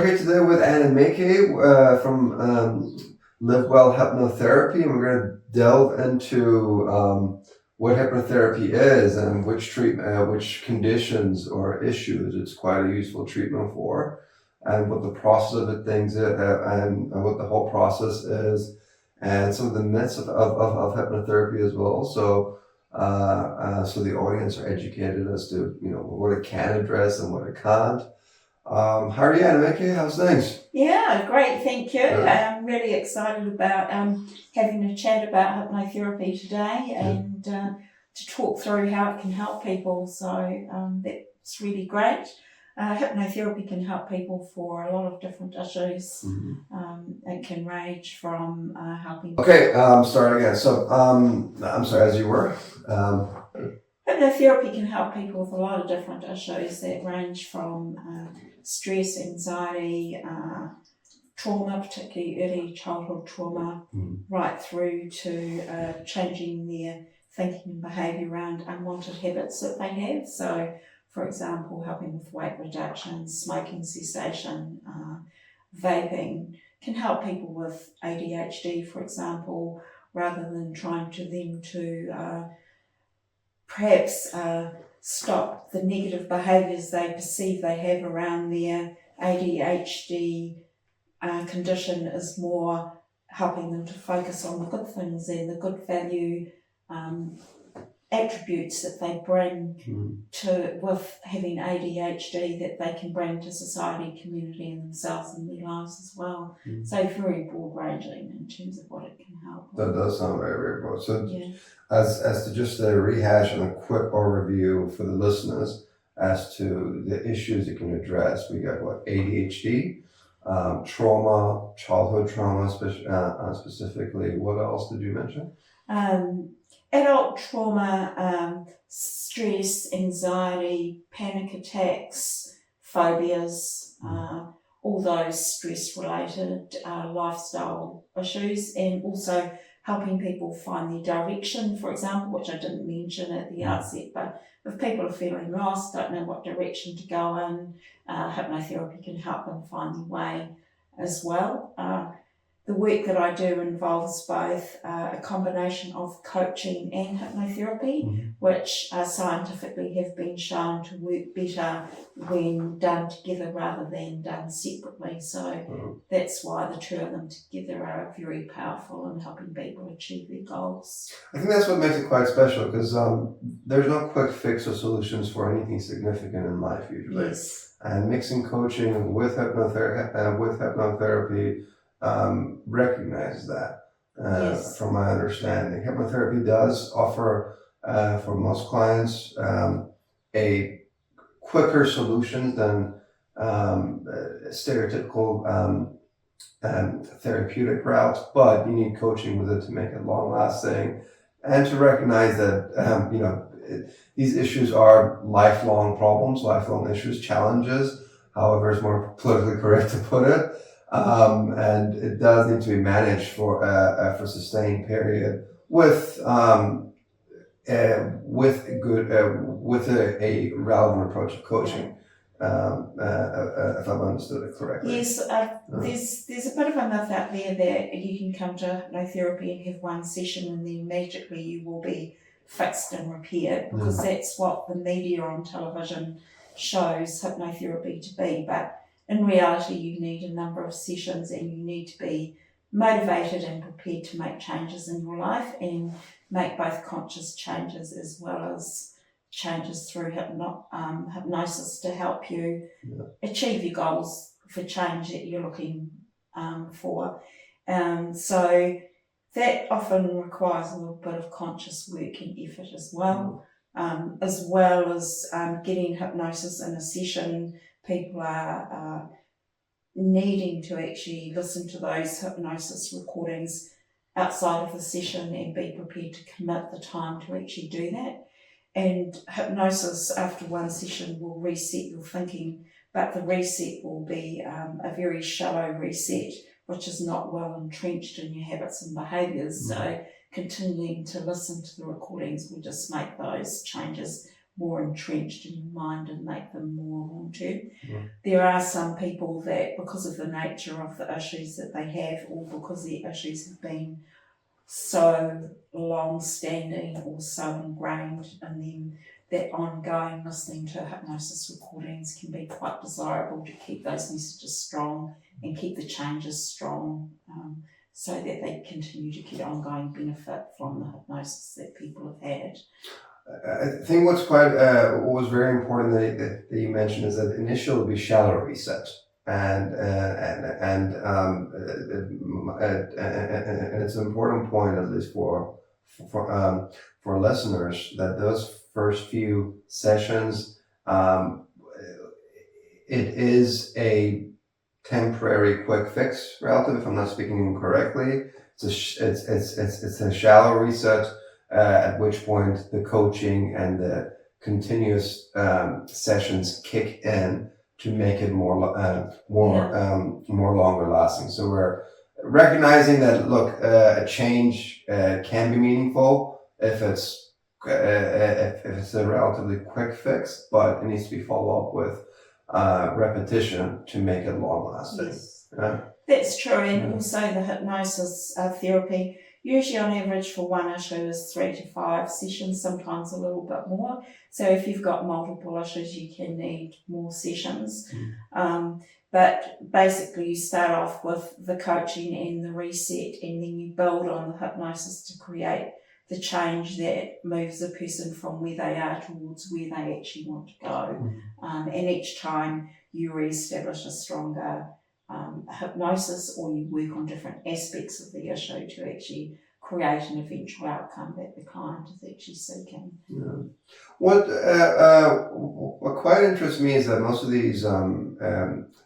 here today with Annemieke from Live Well Hypnotherapy, and we're going to delve into what hypnotherapy is and which conditions or issues it's quite a useful treatment for, and what the process of things is, and what the whole process is, and some of the myths of hypnotherapy as well. So the audience are educated as to what it can address and what it can't. How are you, Annemieke? How's things? Yeah, great, thank you. I'm really excited about having a chat about hypnotherapy today and to talk through how it can help people. So that's really great. Hypnotherapy can help people for a lot of different issues. It can range from helping... Okay, start again. So, I'm sorry, as you were... Hypnotherapy can help people with a lot of different issues that range from stress, anxiety, trauma, particularly early childhood trauma, right through to changing their thinking and behaviour around unwanted habits that they have. So, for example, helping with weight reduction, smoking cessation, vaping, can help people with ADHD, for example, rather than trying to perhaps stop the negative behaviours they perceive they have around their ADHD condition, is more helping them to focus on the good things and the good value attributes that they bring to with having ADHD, that they can bring to society, community and themselves and their lives as well. So very broad ranging in terms of what it can help with. That does sound very, very broad. So yeah. as to just a rehash and a quick overview for the listeners as to the issues it can address, we got ADHD, trauma, childhood trauma specifically. What else did you mention? Adult trauma, stress, anxiety, panic attacks, phobias, all those stress-related lifestyle issues, and also helping people find their direction, for example, which I didn't mention at the outset, but if people are feeling lost, don't know what direction to go in, hypnotherapy can help them find their way as well. The work that I do involves both a combination of coaching and hypnotherapy, which scientifically have been shown to work better when done together rather than done separately. So that's why the two of them together are very powerful in helping people achieve their goals. I think that's what makes it quite special, because there's no quick fix or solutions for anything significant in life usually. Yes. And mixing coaching with hypnotherapy recognize that from my understanding. Hypnotherapy does offer for most clients a quicker solution than stereotypical therapeutic routes, but you need coaching with it to make it long lasting and to recognize that these issues are lifelong problems, lifelong issues, challenges, however is more politically correct to put it. And it does need to be managed for a sustained period with a relevant approach of coaching. If I've understood it correctly. Yes, there's a bit of a myth out there that you can come to hypnotherapy and have one session and then magically you will be fixed and repaired, because that's what the media on television shows hypnotherapy to be. But in reality, you need a number of sessions and you need to be motivated and prepared to make changes in your life and make both conscious changes as well as changes through hypnosis to help you achieve your goals for change that you're looking for. So that often requires a little bit of conscious work and effort as well as getting hypnosis in a session. People are needing to actually listen to those hypnosis recordings outside of the session and be prepared to commit the time to actually do that. And hypnosis after one session will reset your thinking, but the reset will be a very shallow reset, which is not well entrenched in your habits and behaviours. So continuing to listen to the recordings will just make those changes more entrenched in your mind and make them more long-term. Mm. There are some people that, because of the nature of the issues that they have, or because the issues have been so long-standing or so ingrained in them, that ongoing listening to hypnosis recordings can be quite desirable to keep those messages strong and keep the changes strong, so that they continue to get ongoing benefit from the hypnosis that people have had. I think what was very important that you mentioned is that initially it'll be shallow reset, and it's an important point, at least for listeners, that those first few sessions, it is a temporary quick fix, relative. If I'm not speaking incorrectly, it's a shallow reset. At which point the coaching and the continuous sessions kick in to make it more longer lasting. So we're recognizing that, look, a change can be meaningful if it's a relatively quick fix, but it needs to be followed up with repetition to make it long lasting. Yes. That's true, and also the hypnosis therapy, usually on average for one issue is 3 to 5 sessions, sometimes a little bit more. So if you've got multiple issues, you can need more sessions. But basically you start off with the coaching and the reset, and then you build on the hypnosis to create the change that moves a person from where they are towards where they actually want to go. And each time you re-establish a stronger hypnosis, or you work on different aspects of the issue to actually create an eventual outcome that the client is actually seeking. Yeah. What quite interests me is that most of these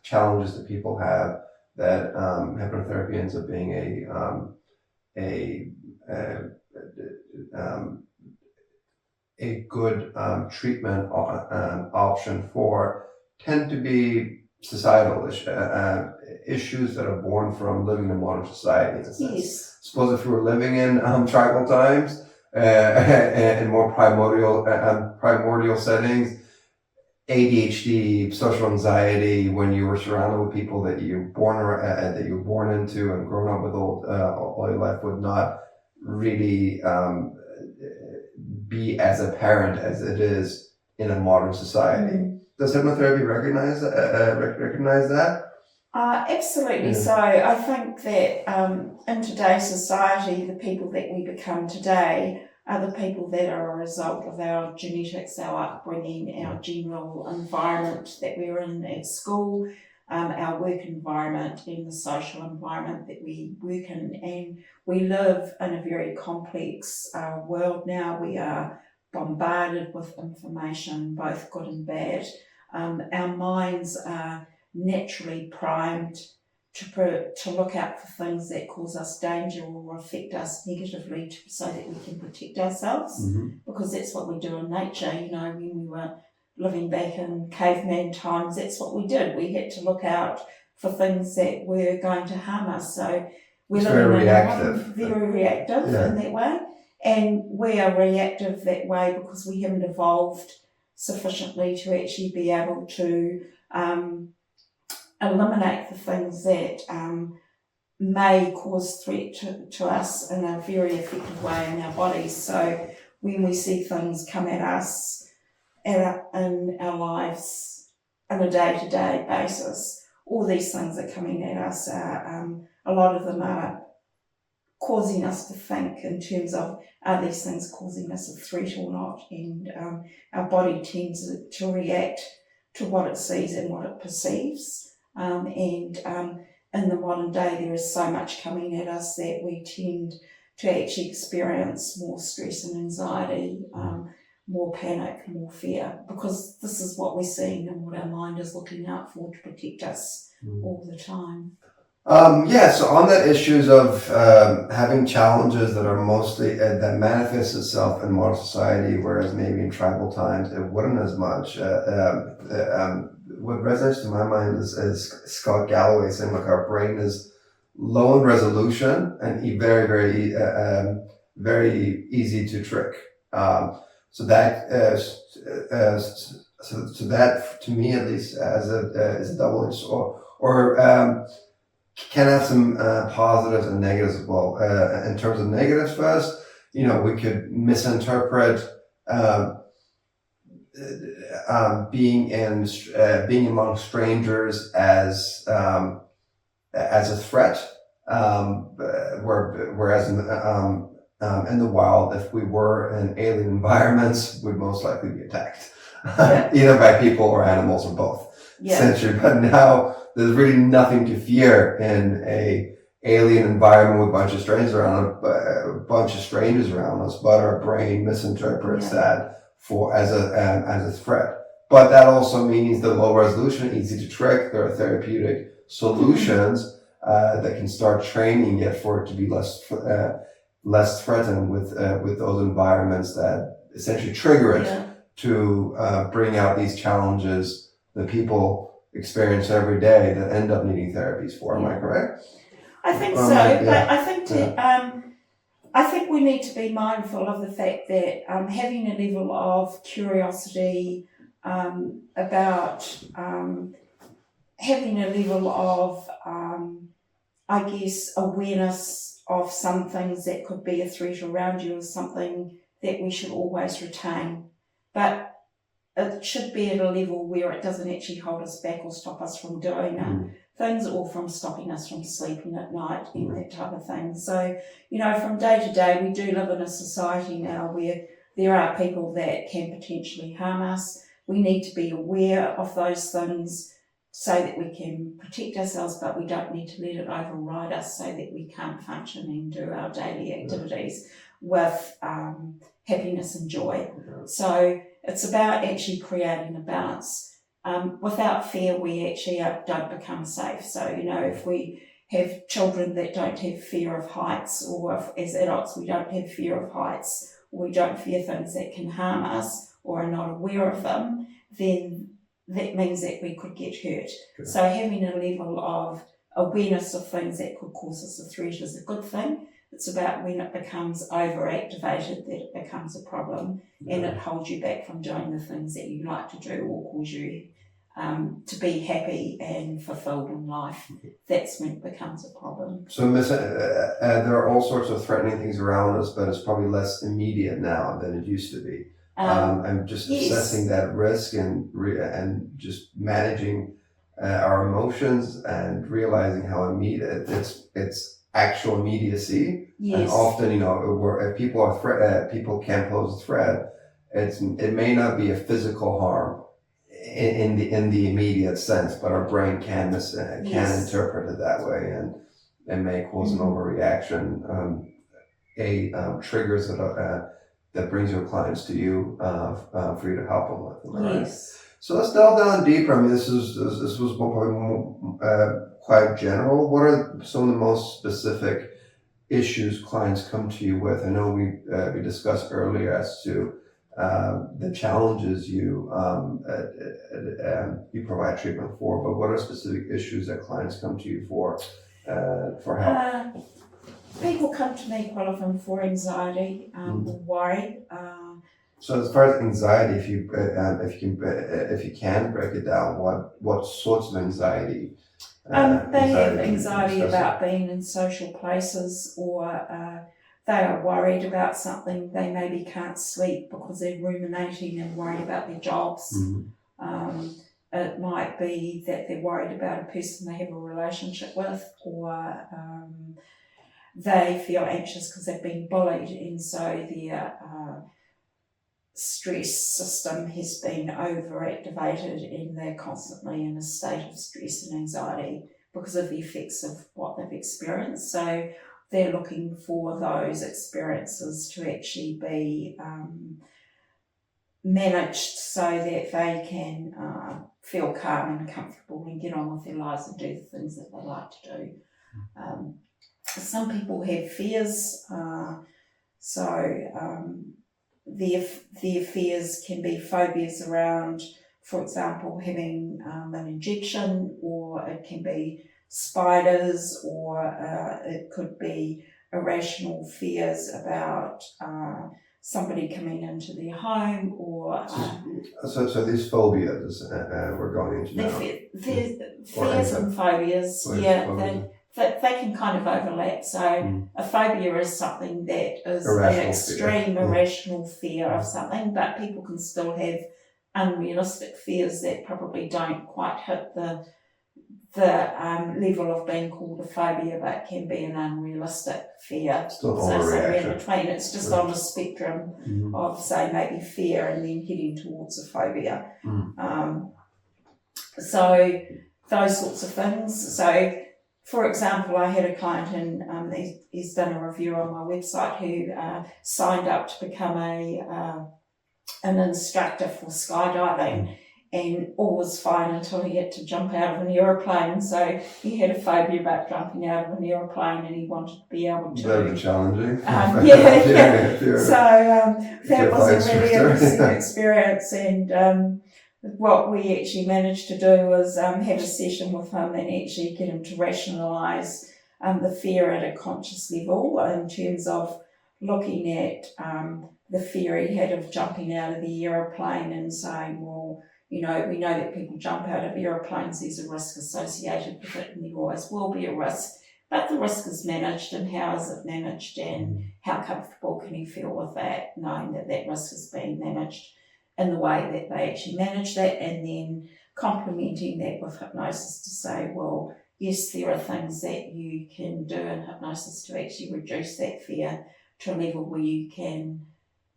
challenges that people have, that hypnotherapy ends up being a good treatment option for, tend to be societal issues that are born from living in modern society. Yes. Suppose if you were living in tribal times, in more primordial settings, ADHD, social anxiety, when you were surrounded with people that you were born into and grown up with all your life, would not really be as apparent as it is in a modern society. Does hypnotherapy recognize that? Absolutely. Yeah. So I think that in today's society, the people that we become today are the people that are a result of our genetics, our upbringing, our general environment that we're in at school, our work environment, and the social environment that we work in. And we live in a very complex world now. We are bombarded with information, both good and bad. Our minds are naturally primed to look out for things that cause us danger or affect us negatively, so that we can protect ourselves, because that's what we do in nature. You know, when we were living back in caveman times, that's what we did. We had to look out for things that were going to harm us. So we're very reactive in that way. And we are reactive that way because we haven't evolved sufficiently to actually be able to eliminate the things that may cause threat to us in a very effective way in our bodies. So when we see things come at us in our lives on a day-to-day basis, all these things are coming at us. A lot of them are causing us to think in terms of, are these things causing us a threat or not? And our body tends to react to what it sees and what it perceives. In the modern day, there is so much coming at us that we tend to actually experience more stress and anxiety, more panic, more fear, because this is what we're seeing and what our mind is looking out for to protect us all the time. So on that issues of having challenges that are mostly that manifests itself in modern society, whereas maybe in tribal times it wouldn't as much. What resonates to my mind is Scott Galloway saying, look, our brain is low in resolution and very, very, very easy to trick. So that so that to me at least as a is a double-edged or can have some positives and negatives as well. In terms of negatives first, we could misinterpret being among strangers as a threat. Whereas in the wild, if we were in alien environments, we'd most likely be attacked, either by people or animals or both. Essentially, but now there's really nothing to fear in a alien environment with a bunch of strangers around us, but our brain misinterprets that as a threat. But that also means the low resolution, easy to trick. There are therapeutic solutions that can start training it for it to be less threatened with those environments that essentially trigger it to bring out these challenges that people experience every day that end up needing therapies for. Am I correct? I think so. But I think we need to be mindful of the fact that having a level of curiosity about having a level of I guess awareness of some things that could be a threat around you is something that we should always retain. But it should be at a level where it doesn't actually hold us back or stop us from doing things, or from stopping us from sleeping at night and that type of thing. So, from day to day, we do live in a society now where there are people that can potentially harm us. We need to be aware of those things so that we can protect ourselves, but we don't need to let it override us so that we can't function and do our daily activities with happiness and joy. So it's about actually creating a balance. Without fear, we actually don't become safe. So, if we have children that don't have fear of heights, or if, as adults we don't have fear of heights, or we don't fear things that can harm us or are not aware of them, then that means that we could get hurt. Good. So having a level of awareness of things that could cause us a threat is a good thing. It's about when it becomes overactivated that it becomes a problem, and it holds you back from doing the things that you like to do or cause you to be happy and fulfilled in life. That's when it becomes a problem. So there are all sorts of threatening things around us, but it's probably less immediate now than it used to be. I'm just assessing that risk and just managing our emotions and realizing how immediate it's actual immediacy. And often, if people can pose a threat, it may not be a physical harm in the immediate sense, but our brain can interpret it that way, and it may cause an overreaction. Triggers that brings your clients to you for you to help them with. Right? So let's delve down deeper. I mean, this was probably quite general. What are some of the most specific issues clients come to you with? I know we discussed earlier as to the challenges you provide treatment for, but what are specific issues that clients come to you for help? People come to me quite often for anxiety, worry. So as far as anxiety, if you can break it down, what sorts of anxiety? They have anxiety about being in social places, or they are worried about something. They maybe can't sleep because they're ruminating and worried about their jobs. It might be that they're worried about a person they have a relationship with, or they feel anxious because they've been bullied, and so their stress system has been overactivated, and they're constantly in a state of stress and anxiety because of the effects of what they've experienced. So they're looking for those experiences to actually be managed so that they can feel calm and comfortable and get on with their lives and do the things that they like to do. Some people have fears, their fears can be phobias around, for example, having an injection, or it can be spiders, or it could be irrational fears about somebody coming into their home or So these phobias we're going into now. fears and phobias, they can kind of overlap. So a phobia is something that is an extreme irrational fear of something, but people can still have unrealistic fears that probably don't quite hit the level of being called a phobia, but can be an unrealistic fear. Still so somewhere in overreaction. between. It's just on the spectrum of, say, maybe fear and then heading towards a phobia. So those sorts of things. So, for example, I had a client and he's done a review on my website who signed up to become an instructor for skydiving. And all was fine until he had to jump out of an aeroplane. So he had a phobia about jumping out of an aeroplane, and he wanted to be able to. Very challenging. So that was a really interesting experience. And what we actually managed to do was have a session with him and actually get him to rationalise the fear at a conscious level in terms of looking at the fear he had of jumping out of the aeroplane and saying, well, you know, we know that people jump out of aeroplanes, there's a risk associated with it, and there always will be a risk. But the risk is managed, and how is it managed, and how comfortable can you feel with that, knowing that that risk is being managed in the way that they actually manage that, and then complementing that with hypnosis to say, well, yes, there are things that you can do in hypnosis to actually reduce that fear to a level where you can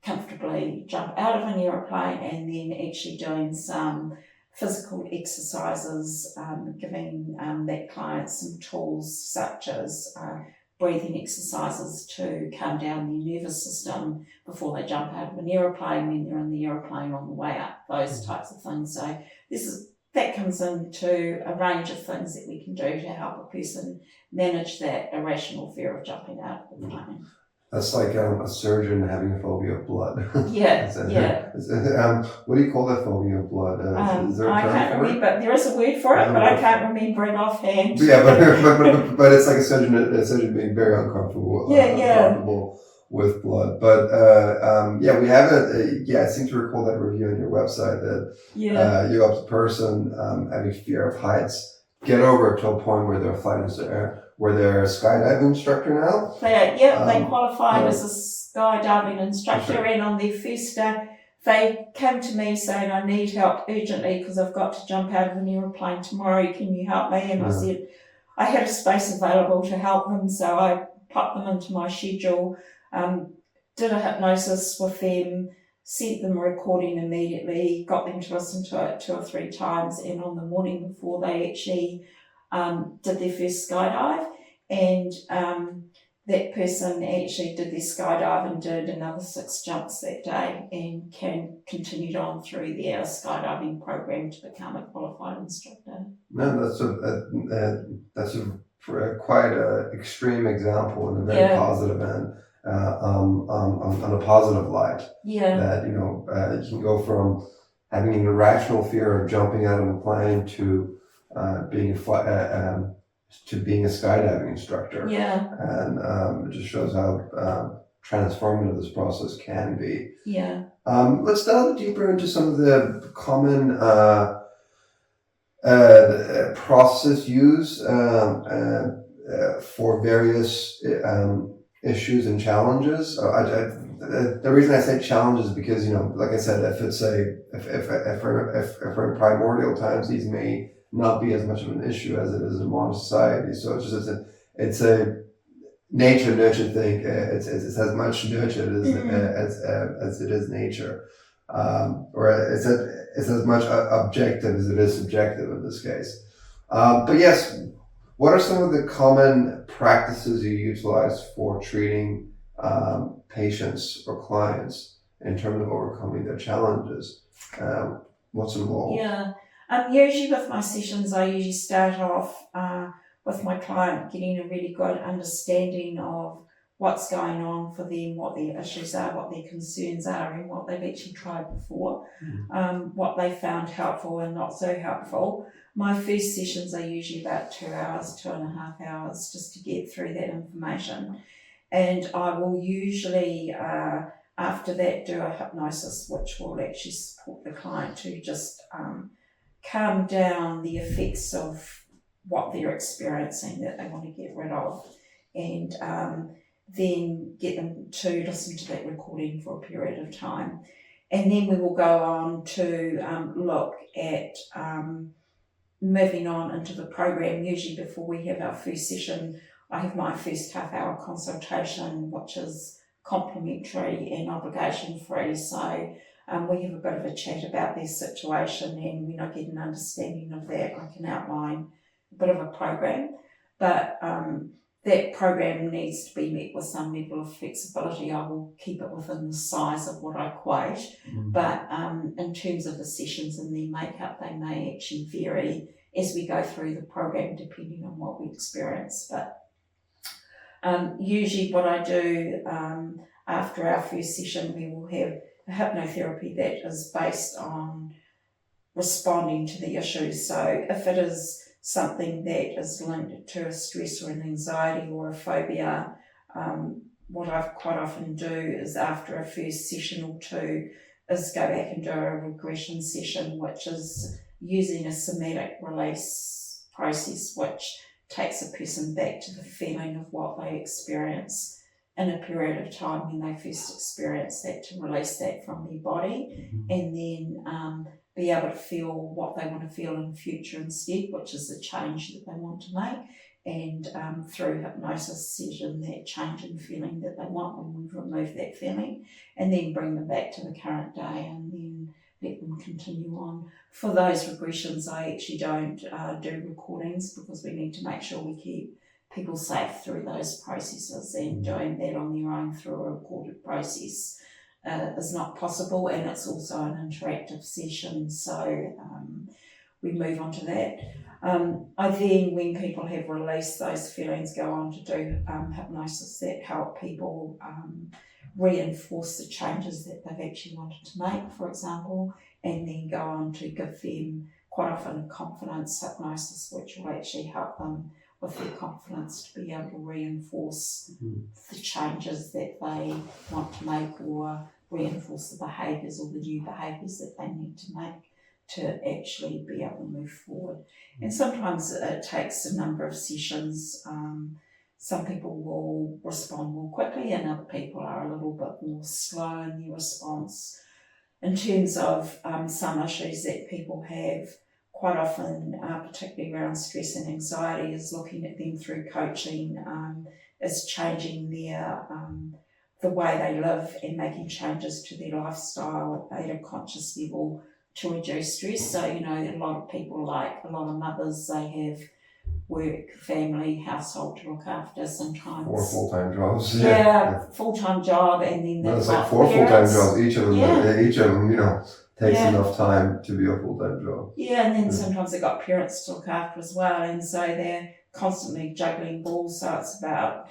comfortably jump out of an aeroplane, and then actually doing some physical exercises, giving that client some tools such as breathing exercises to calm down their nervous system before they jump out of an aeroplane, when they're in the aeroplane on the way up, those types of things. So that comes into a range of things that we can do to help a person manage that irrational fear of jumping out of the plane. That's like a surgeon having a phobia of blood. Yeah. What do you call that phobia of blood? Is there a term I can't for remember. There is a word for it, but I can't remember it offhand. Yeah, but it's like a surgeon being very uncomfortable. Uncomfortable with blood. But we have I seem to recall that review on your website that you help the person having fear of heights get over to a point where they're a skydiving instructor now. They qualified as a skydiving instructor, and on their first day, they came to me saying, I need help urgently because I've got to jump out of an aeroplane tomorrow. Can you help me? And I said, I had a space available to help them, so I popped them into my schedule, did a hypnosis with them, sent them a recording immediately, got them to listen to it 2 or 3 times, and on the morning before they actually did their first skydive, and that person actually did their skydive and did another 6 jumps that day, and continued on through their skydiving program to become a qualified instructor. No, that's quite an extreme example and a very positive end. On a positive light, that you can go from having an irrational fear of jumping out of a plane to being a skydiving instructor, and it just shows how transformative this process can be. Let's delve deeper into some of the common processes used for various issues and challenges. The reason I say challenges is because, like I said, if we're in primordial times, these may not be as much of an issue as it is in modern society. So it's a nature nurture thing. It's as much nurture as it is nature, or it's as much objective as it is subjective in this case. But yes. What are some of the common practices you utilize for treating patients or clients in terms of overcoming their challenges? What's involved? Usually with my sessions, I usually start off with my client getting a really good understanding of what's going on for them, what their issues are, what their concerns are, and what they've actually tried before, what they found helpful and not so helpful. My first sessions are usually about 2 hours, 2.5 hours, just to get through that information. And I will usually after that do a hypnosis which will actually support the client to just calm down the effects of what they're experiencing that they want to get rid of, and then get them to listen to that recording for a period of time. And then we will go on to look at moving on into the program. Usually before we have our first session, I have my first half-hour consultation, which is complimentary and obligation-free. So we have a bit of a chat about their situation, and when I get an understanding of that, I can outline a bit of a program. But that program needs to be met with some level of flexibility. I will keep it within the size of what I quote, but in terms of the sessions and their makeup, they may actually vary as we go through the program depending on what we experience. But usually what I do after our first session, we will have a hypnotherapy that is based on responding to the issues. So if it is something that is linked to a stress or an anxiety or a phobia, what I quite often do is after a first session or two is go back and do a regression session, which is using a somatic release process which takes a person back to the feeling of what they experience in a period of time when they first experienced that, to release that from their body, and then be able to feel what they want to feel in the future instead, which is the change that they want to make, and through hypnosis session, that change in feeling that they want when we've removed that feeling, and then bring them back to the current day and then let them continue on. For those regressions, I actually don't do recordings because we need to make sure we keep people safe through those processes, and doing that on their own through a recorded process is not possible, and it's also an interactive session, so we move on to that. I then, when people have released those feelings, go on to do hypnosis that help people reinforce the changes that they've actually wanted to make, for example, and then go on to give them quite often confidence hypnosis, which will actually help them with their confidence to be able to reinforce the changes that they want to make, or reinforce the behaviours or the new behaviours that they need to make to actually be able to move forward. And sometimes it takes a number of sessions. Some people will respond more quickly and other people are a little bit more slow in their response. In terms of some issues that people have, quite often, particularly around stress and anxiety, is looking at them through coaching, is changing their the way they live and making changes to their lifestyle at a conscious level to reduce stress. So, you know, a lot of people, like a lot of mothers, they have work, family, household to look after sometimes. 4 full-time jobs. Yeah, full-time job, and then Well, they've it's like got 4 full-time parents. jobs. Each of them, you know, takes Yeah. enough time to be a full-time job. Yeah, and then sometimes they've got parents to look after as well, and so they're constantly juggling balls. So it's about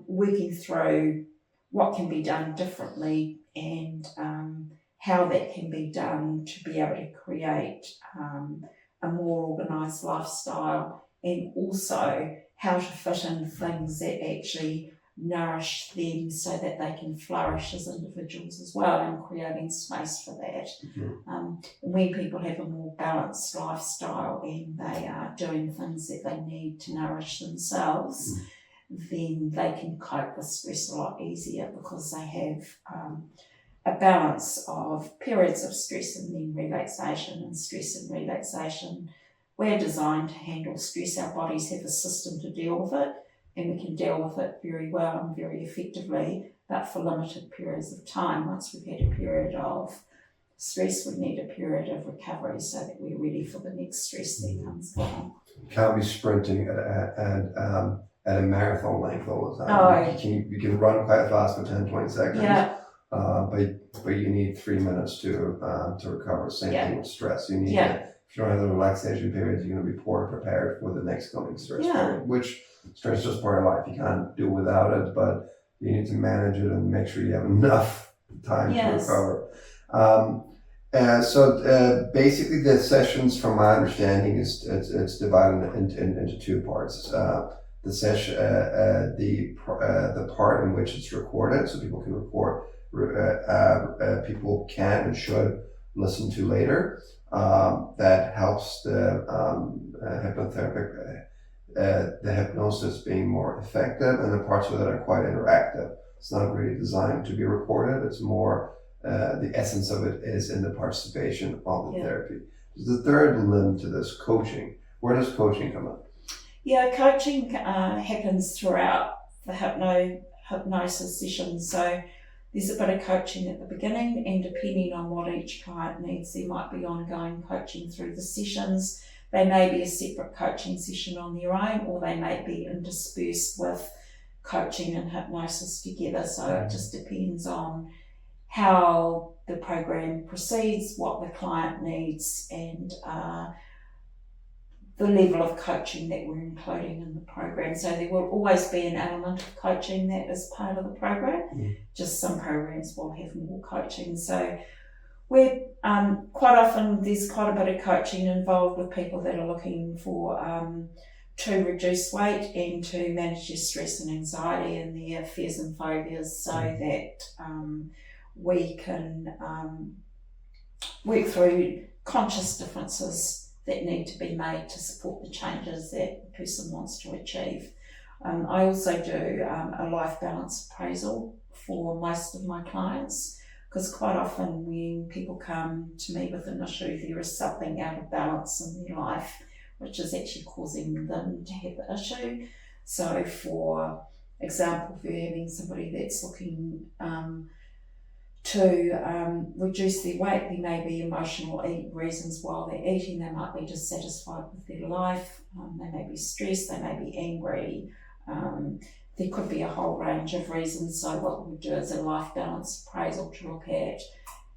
working through what can be done differently, and how that can be done to be able to create a more organised lifestyle, and also how to fit in things that actually nourish them so that they can flourish as individuals as well, and creating space for that. When people have a more balanced lifestyle and they are doing things that they need to nourish themselves, then they can cope with stress a lot easier, because they have a balance of periods of stress and then relaxation. And stress and relaxation, we're designed to handle stress. Our bodies have a system to deal with it, and we can deal with it very well and very effectively, but for limited periods of time. Once we've had a period of stress, we need a period of recovery so that we're ready for the next stress that comes along. You can't be sprinting at a marathon length all the time. You can run quite fast for 10, 20 seconds. Yeah. But you need 3 minutes to recover. Same thing with stress. You need if you don't have the relaxation periods, you're going to be poor prepared for the next coming stress period, which stress is just part of life. You can't do without it, but you need to manage it and make sure you have enough time to recover. So basically the sessions, from my understanding, it's divided into 2 parts. The session, the part in which it's recorded, so people can report people can and should listen to later. That helps the hypnosis being more effective, and the parts of it are quite interactive. It's not really designed to be recorded. It's more the essence of it is in the participation of the therapy. The third limb to this, coaching. Where does coaching come in? Yeah, coaching happens throughout the hypnosis sessions. So there's a bit of coaching at the beginning, and depending on what each client needs, there might be ongoing coaching through the sessions. They may be a separate coaching session on their own, or they may be interspersed with coaching and hypnosis together. So it just depends on how the program proceeds, what the client needs, and the level of coaching that we're including in the program. So there will always be an element of coaching that is part of the program. Just some programs will have more coaching. So we're quite often there's quite a bit of coaching involved with people that are looking for to reduce weight and to manage their stress and anxiety and their fears and phobias, so that we can work through conscious differences that need to be made to support the changes that the person wants to achieve. I also do a life balance appraisal for most of my clients, because quite often when people come to me with an issue, there is something out of balance in their life which is actually causing them to have the issue. So for example, if you're having somebody that's looking to reduce their weight, there may be emotional reasons while they're eating. They might be dissatisfied with their life, they may be stressed, they may be angry, there could be a whole range of reasons. So what we do is a life balance appraisal to look at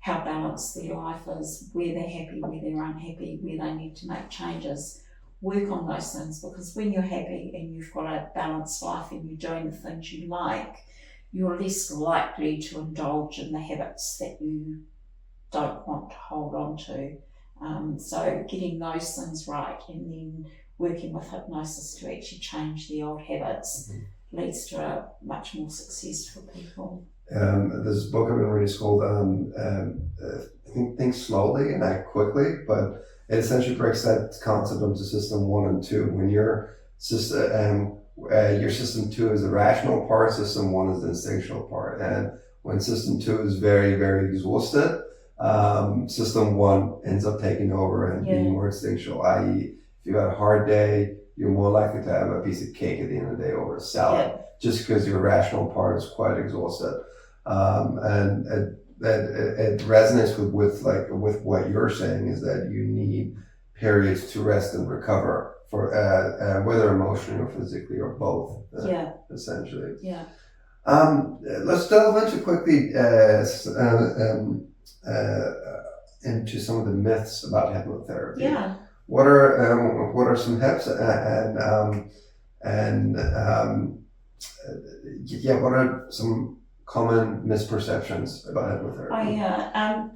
how balanced their life is, where they're happy, where they're unhappy, where they need to make changes. Work on those things, because when you're happy and you've got a balanced life and you're doing the things you like, you're less likely to indulge in the habits that you don't want to hold on to. So getting those things right and then working with hypnosis to actually change the old habits leads to a much more success for people. This book I've been reading is called Think Slowly and Act Quickly, but it essentially breaks that concept into system 1 and 2. When your system 2 is the rational part, system 1 is the instinctual part. And when system 2 is very, very exhausted, system 1 ends up taking over and being more instinctual, i.e. if you had a hard day, you're more likely to have a piece of cake at the end of the day over a salad, just because your rational part is quite exhausted. And it resonates with what you're saying, is that you need periods to rest and recover, for whether emotionally or physically or both, essentially. Let's delve into quickly into some of the myths about hypnotherapy. What are some myths what are some common misperceptions about hypnotherapy?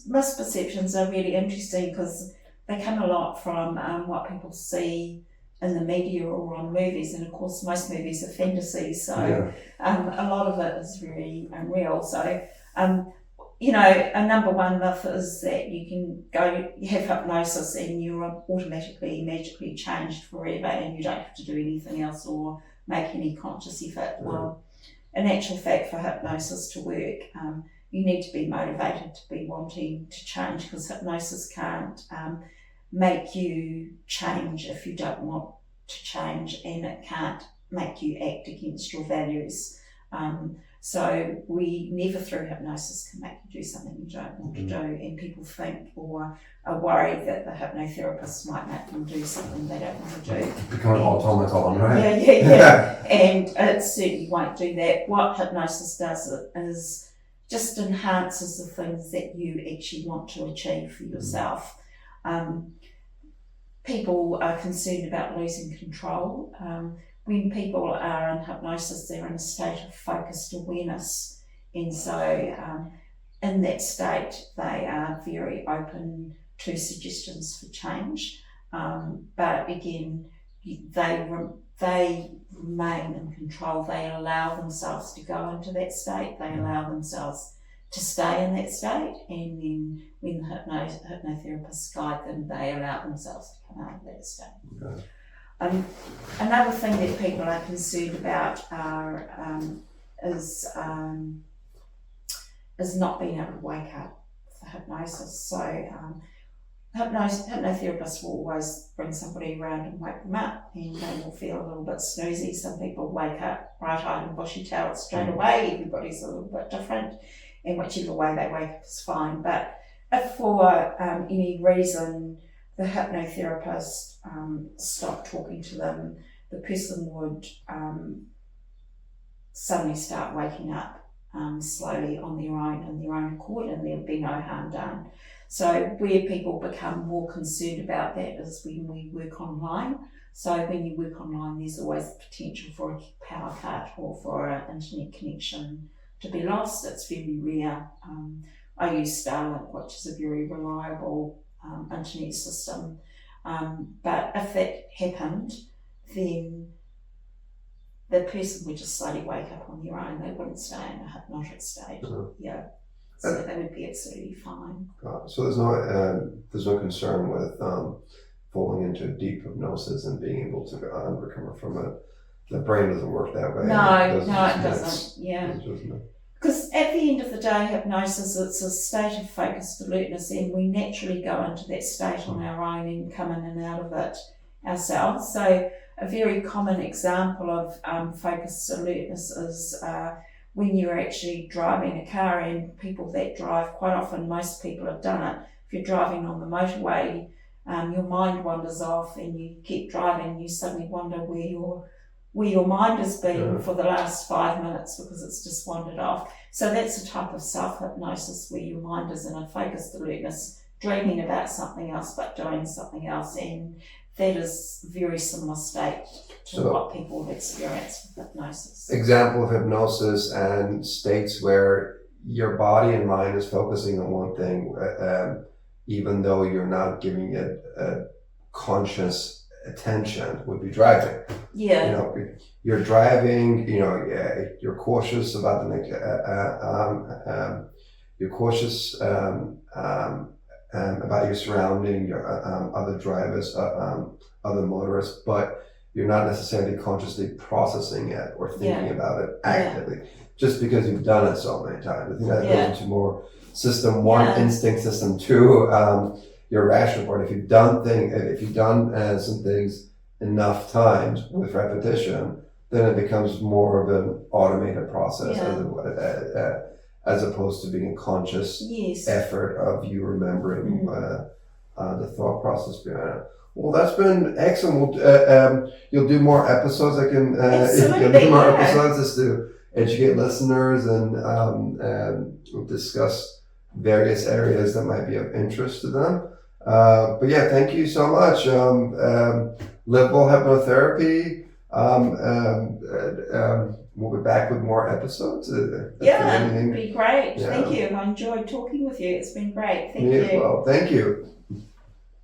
Misperceptions are really interesting, because they come a lot from what people see in the media or on movies, and of course most movies are fantasy, so a lot of it is very unreal. So a number one myth is that you have hypnosis and you're automatically magically changed forever and you don't have to do anything else or make any conscious effort. Well, in actual fact, for hypnosis to work, you need to be motivated to be wanting to change, because hypnosis can't make you change if you don't want to change, and it can't make you act against your values. So we never through hypnosis can make you do something you don't want to do, and people think or are worried that the hypnotherapist might make them do something they don't want to do. Become an automaton, right? And it certainly won't do that. What hypnosis does is just enhances the things that you actually want to achieve for yourself. People are concerned about losing control. When people are in hypnosis, they're in a state of focused awareness, and so in that state they are very open to suggestions for change, but again they they remain in control. They allow themselves to go into that state. They allow themselves to stay in that state, and then when the hypnotherapists guide them, they allow themselves to come out of that state. Okay. Another thing that people are concerned about is not being able to wake up for hypnosis. So hypnotherapists will always bring somebody around and wake them up, and they will feel a little bit snoozy. Some people wake up bright-eyed and bushy-tailed straight away. Everybody's a little bit different, and whichever way they wake up is fine. But if for any reason the hypnotherapist stopped talking to them, the person would suddenly start waking up slowly on their own accord, and there would be no harm done. So where people become more concerned about that is when we work online. So when you work online, there's always the potential for a power cut or for an internet connection to be lost. It's very rare. I use Starlink, which is a very reliable internet system. But if that happened, then the person would just slowly wake up on their own. They wouldn't stay in a hypnotic state. Yeah. So they would be absolutely fine. So there's no concern with falling into deep hypnosis and being able to recover from it. The brain doesn't work that way. No, it doesn't. Yeah. Because at the end of the day, hypnosis, it's a state of focused alertness, and we naturally go into that state on our own and come in and out of it ourselves. So a very common example of focused alertness is when you're actually driving a car, and people that drive, quite often, most people have done it. If you're driving on the motorway, your mind wanders off and you keep driving, you suddenly wonder where your mind has been for the last 5 minutes because it's just wandered off. So that's a type of self-hypnosis where your mind is in a focused alertness, dreaming about something else but doing something else, and that is a very similar state to what people have experienced with hypnosis. Example of hypnosis and states where your body and mind is focusing on one thing, even though you're not giving it a conscious attention, would be driving. Yeah. You know, you're driving, you know, you're cautious about the next, you're cautious about your surrounding, your other drivers, other motorists, but you're not necessarily consciously processing it or thinking about it actively, just because you've done it so many times. I think that goes into more system one, instinct, system two, your rational part. If you've done some things enough times with repetition, then it becomes more of an automated process as opposed to being a conscious effort of you remembering the thought process behind it. Well, that's been excellent. You'll do more episodes. You'll do more episodes just to educate listeners and discuss various areas that might be of interest to them. But yeah, thank you so much. Live Well Hypnotherapy. We'll be back with more episodes. It'd be great. Yeah. Thank you. I enjoyed talking with you. It's been great. Thank you. Well, thank you.